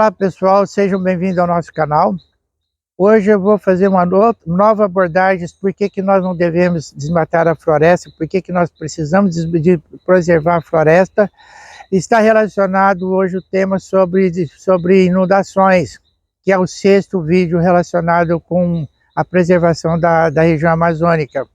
Olá pessoal, sejam bem-vindos ao nosso canal. Hoje eu vou fazer uma nova abordagem por que nós não devemos desmatar a floresta, por que nós precisamos de preservar a floresta. Está relacionado hoje o tema sobre inundações, que é o 6º vídeo relacionado com a preservação da região amazônica.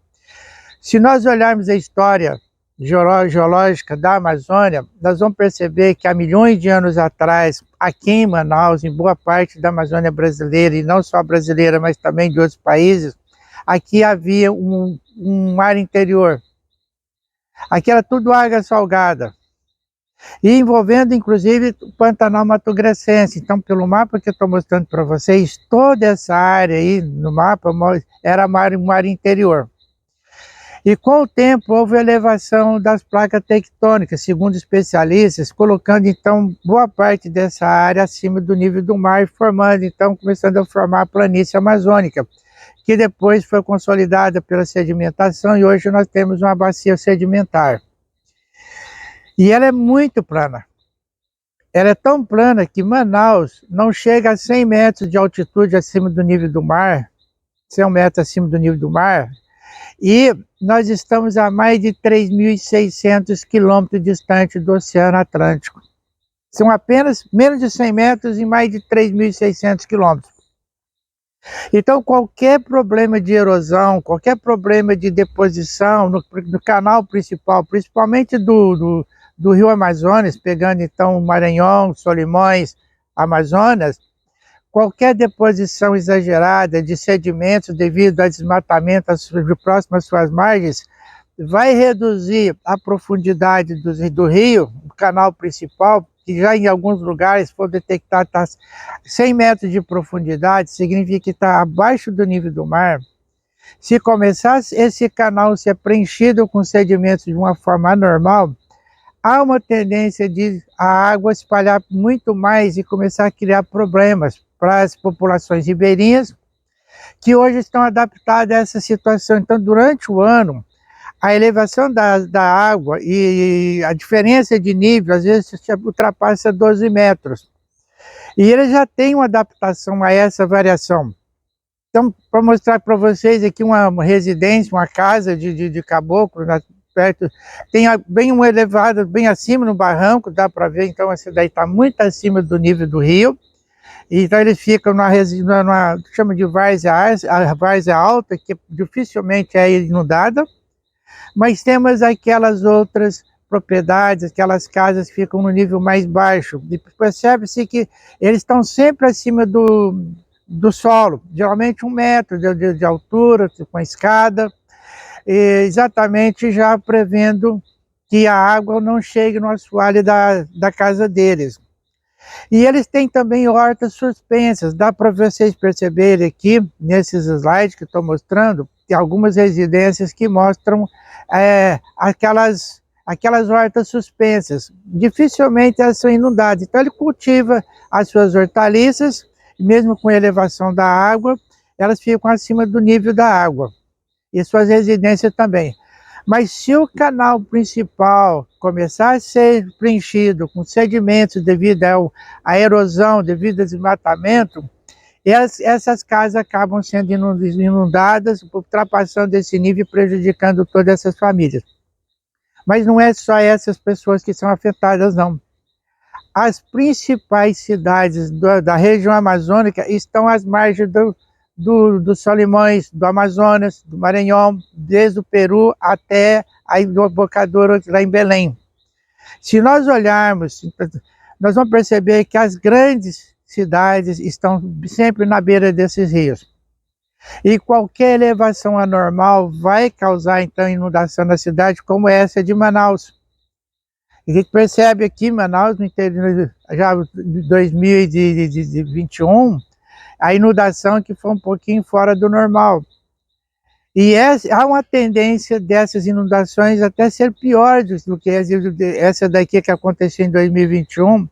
Se nós olharmos a história geológica da Amazônia, nós vamos perceber que há milhões de anos atrás, aqui em Manaus, em boa parte da Amazônia brasileira, e não só brasileira, mas também de outros países, aqui havia um mar interior. Aqui era tudo água salgada, e envolvendo inclusive o Pantanal Mato-Grossense. Então, pelo mapa que eu estou mostrando para vocês, toda essa área aí no mapa era mar interior. E com o tempo houve elevação das placas tectônicas, segundo especialistas, colocando então boa parte dessa área acima do nível do mar, começando a formar a planície amazônica, que depois foi consolidada pela sedimentação e hoje nós temos uma bacia sedimentar. E ela é muito plana. Ela é tão plana que Manaus não chega a 100 metros de altitude acima do nível do mar, 100 metros acima do nível do mar, e nós estamos a mais de 3.600 quilômetros distante do Oceano Atlântico. São apenas menos de 100 metros e mais de 3.600 quilômetros. Então, qualquer problema de erosão, qualquer problema de deposição no canal principal, principalmente do Rio Amazonas, pegando então Maranhão, Solimões, Amazonas, qualquer deposição exagerada de sedimentos devido a desmatamento próximo às suas margens vai reduzir a profundidade do rio, do canal principal, que já em alguns lugares for detectar 100 metros de profundidade, significa que está abaixo do nível do mar. Se começar esse canal a ser preenchido com sedimentos de uma forma anormal, há uma tendência de a água espalhar muito mais e começar a criar problemas para as populações ribeirinhas, que hoje estão adaptadas a essa situação. Então, durante o ano, a elevação da água e a diferença de nível, às vezes, ultrapassa 12 metros. E ele já tem uma adaptação a essa variação. Então, para mostrar para vocês aqui uma residência, uma casa de caboclo, perto, tem bem uma elevada, bem acima no barranco, dá para ver, então essa daí está muito acima do nível do rio. Então eles ficam numa chama de várzea alta, que dificilmente é inundada, mas temos aquelas outras propriedades, aquelas casas que ficam no nível mais baixo, e percebe-se que eles estão sempre acima do solo, geralmente 1 metro de altura, com a escada, exatamente já prevendo que a água não chegue no assoalho da casa deles. E eles têm também hortas suspensas, dá para vocês perceberem aqui, nesses slides que estou mostrando, tem algumas residências que mostram aquelas hortas suspensas. Dificilmente elas são inundadas, então ele cultiva as suas hortaliças, mesmo com a elevação da água, elas ficam acima do nível da água, e suas residências também. Mas se o canal principal começar a ser preenchido com sedimentos devido à erosão, devido ao desmatamento, essas casas acabam sendo inundadas, ultrapassando esse nível e prejudicando todas essas famílias. Mas não é só essas pessoas que são afetadas, não. As principais cidades da região amazônica estão às margens dos Solimões, do Amazonas, do Maranhão, desde o Peru até a embocadura lá em Belém. Se nós olharmos, nós vamos perceber que as grandes cidades estão sempre na beira desses rios. E qualquer elevação anormal vai causar, então, inundação na cidade, como essa de Manaus. A gente percebe aqui em Manaus, no interior, já em 2021, a inundação que foi um pouquinho fora do normal. E há uma tendência dessas inundações até ser piores do que essa daqui que aconteceu em 2021,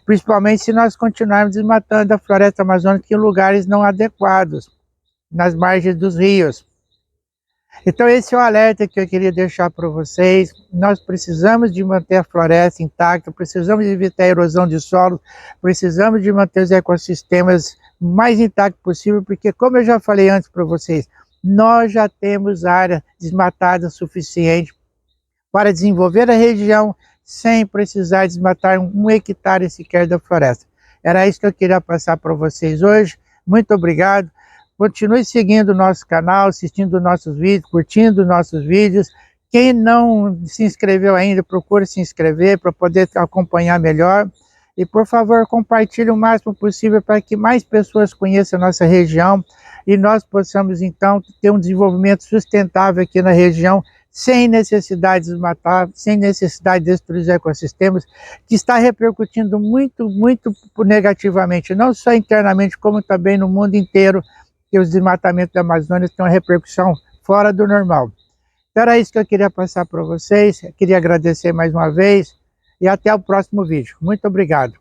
principalmente se nós continuarmos desmatando a floresta amazônica em lugares não adequados, nas margens dos rios. Então esse é o alerta que eu queria deixar para vocês. Nós precisamos de manter a floresta intacta, precisamos de evitar a erosão de solo, precisamos de manter os ecossistemas mais intactos possível, porque como eu já falei antes para vocês, nós já temos área desmatada suficiente para desenvolver a região sem precisar desmatar 1 hectare sequer da floresta. Era isso que eu queria passar para vocês hoje. Muito obrigado. Continue seguindo o nosso canal, assistindo nossos vídeos, curtindo nossos vídeos. Quem não se inscreveu ainda, procure se inscrever para poder acompanhar melhor. E, por favor, compartilhe o máximo possível para que mais pessoas conheçam a nossa região e nós possamos, então, ter um desenvolvimento sustentável aqui na região, sem necessidade de desmatar, sem necessidade de destruir os ecossistemas, que está repercutindo muito negativamente, não só internamente, como também no mundo inteiro, que os desmatamentos da Amazônia têm uma repercussão fora do normal. Então era isso que eu queria passar para vocês, eu queria agradecer mais uma vez e até o próximo vídeo. Muito obrigado.